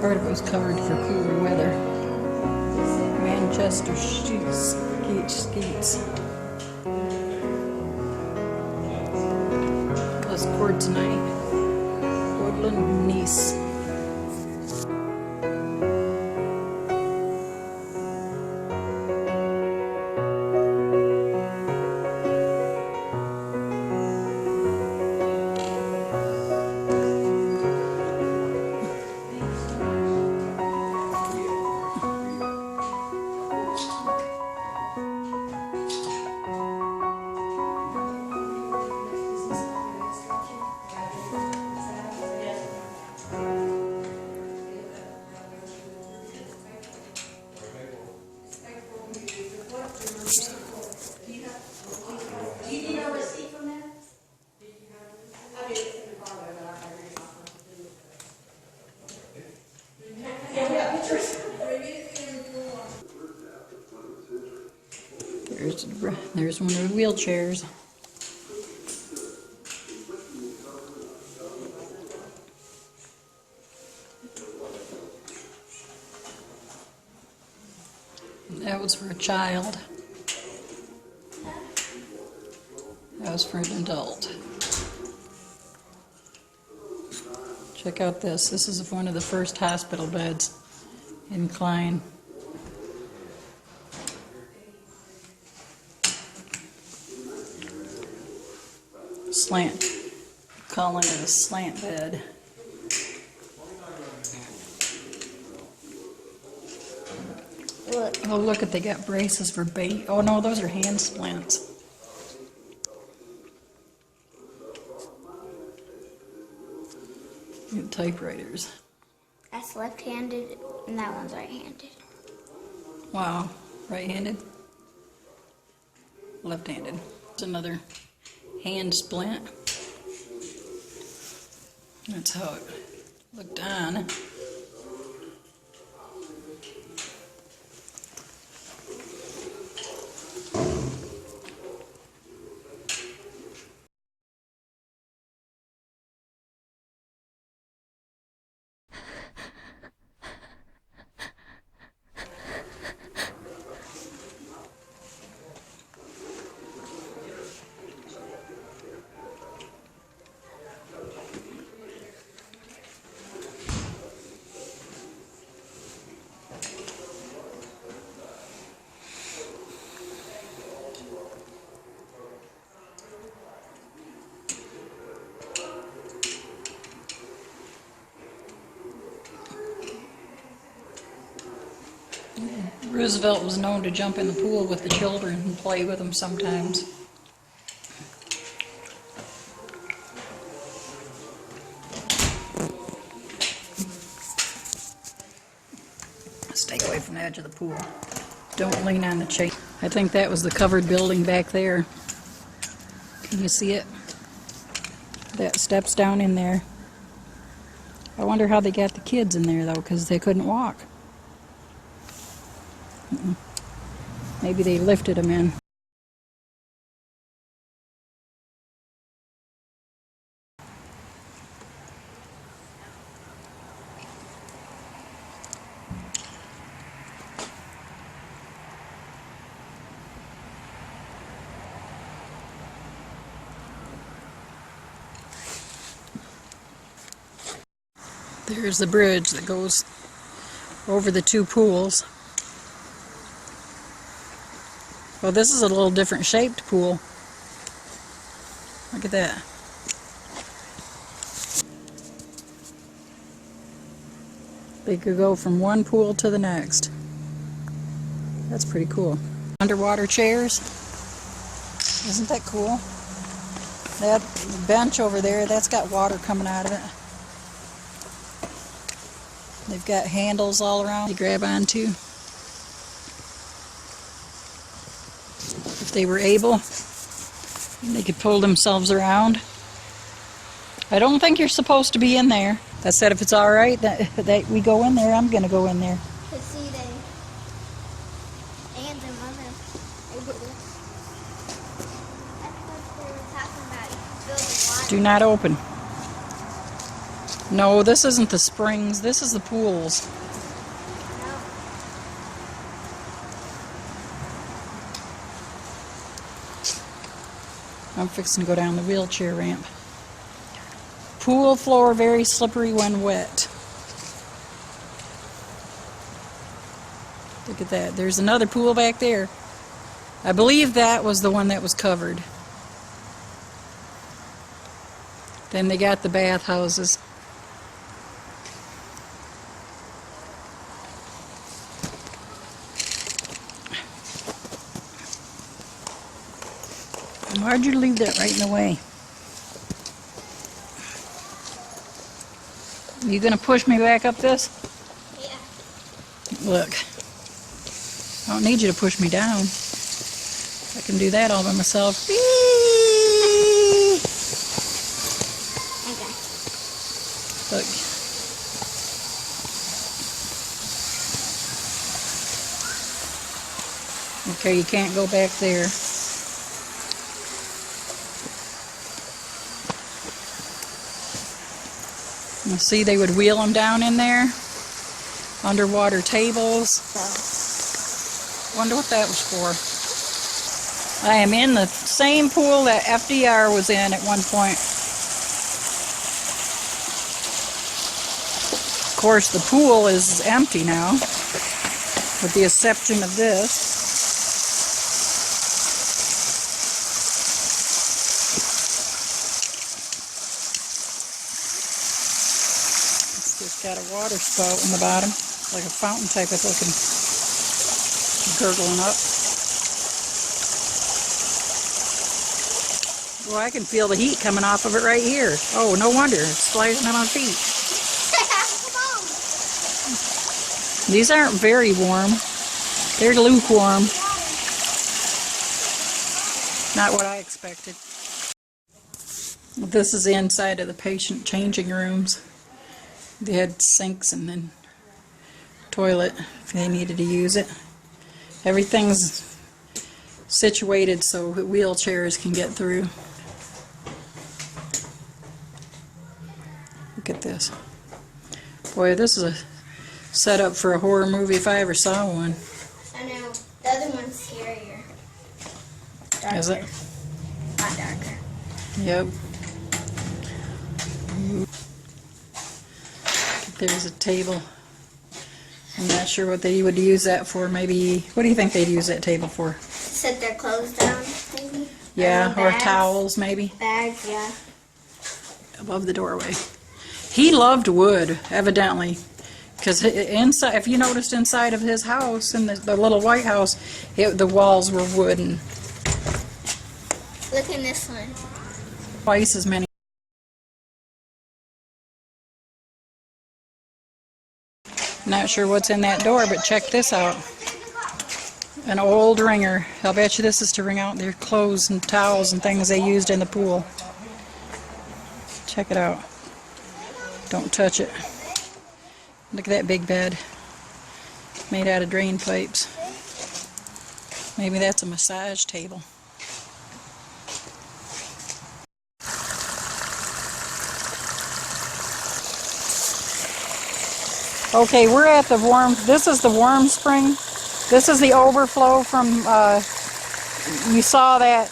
Part of it was covered for cooler weather. Manchester Skates. Plus court tonight. Woodland, Nice. There's one of the wheelchairs. That was for a child. That was for an adult. Check out this. This is one of the first hospital beds in Klein. Slant. Calling it a slant bed. Oh, look at, they got braces for bait. Oh no, those are hand splints. Typewriters. That's left-handed and that one's right-handed. Wow. Right-handed? Left-handed. It's another hand splint. That's how it looked on. Roosevelt was known to jump in the pool with the children and play with them sometimes. Stay away from the edge of the pool. Don't lean on the chain. I think that was the covered building back there. Can you see it? That steps down in there. I wonder how they got the kids in there though, because they couldn't walk. Maybe they lifted them in. There's the bridge that goes over the two pools. Well, this is a little different shaped pool. Look at that. They could go from one pool to the next. That's pretty cool. Underwater chairs. Isn't that cool? That bench over there, that's got water coming out of it. They've got handles all around to grab onto. If they were able, they could pull themselves around. I don't think you're supposed to be in there. I said if it's all right that we go in there, I'm going to go in there. To see them and their mother. They did this. That's what they were talking about. Building water. Do not open. No, this isn't the springs. This is the pools. I'm fixing to go down the wheelchair ramp. Pool floor very slippery when wet. Look at that. There's another pool back there. I believe that was the one that was covered. Then they got the bathhouses. Why'd you leave that right in the way? You gonna push me back up this? Yeah. Look. I don't need you to push me down. I can do that all by myself. Okay. Look. Okay, you can't go back there. You see, they would wheel them down in there. Underwater tables. Wonder what that was for. I am in the same pool that FDR was in at one point. Of course, the pool is empty now, with the exception of this. It's just got a water spout in the bottom, like a fountain type of looking, gurgling up. Well, I can feel the heat coming off of it right here. Oh, no wonder. It's sliding on my feet. These aren't very warm. They're lukewarm. Not what I expected. This is the inside of the patient changing rooms. They had sinks and then toilet if they needed to use it. Everything's situated so wheelchairs can get through. Look at this. Boy, this is a setup for a horror movie if I ever saw one. I know. The other one's scarier. Darker. Is it? Not darker. Yep. There's a table. I'm not sure what they would use that for. Maybe, what do you think they'd use that table for? Set their clothes down, maybe? Yeah, or bags. towels maybe. Bags, yeah. Above the doorway. He loved wood, evidently. Because inside, if you noticed inside of his house, in the little white house, the walls were wooden. Look in this one. Twice as many. Not sure what's in that door, but check this out. An old wringer. I'll bet you this is to wring out their clothes and towels and things they used in the pool. Check it out. Don't touch it. Look at that big bed. Made out of drain pipes. Maybe that's a massage table. Okay, we're at the this is the warm spring. This is the overflow from, you saw that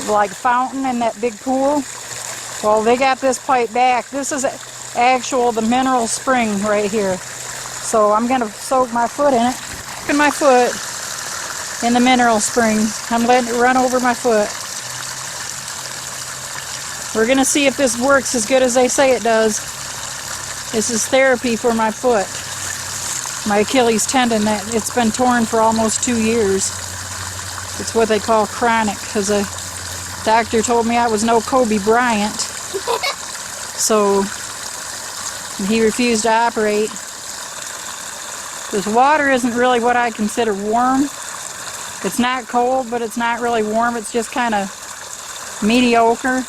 like fountain in that big pool. Well, they got this pipe back. This is the mineral spring right here. So I'm going to soak my foot in it. Soaking my foot in the mineral spring. I'm letting it run over my foot. We're going to see if this works as good as they say it does. This is therapy for my foot. My Achilles tendon, that it's been torn for almost 2 years. It's what they call chronic, because a doctor told me I was no Kobe Bryant. So he refused to operate. This water isn't really what I consider warm. It's not cold, but it's not really warm. It's just kind of mediocre.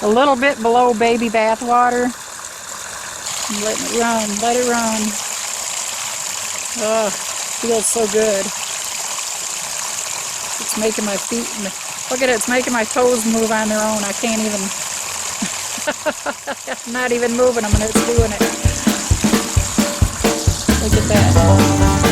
A little bit below baby bath water. I'm letting it run, let it run. Oh, feels so good. It's making my feet, look at it, it's making my toes move on their own. I can't even, Not even moving them and it's doing it. Look at that.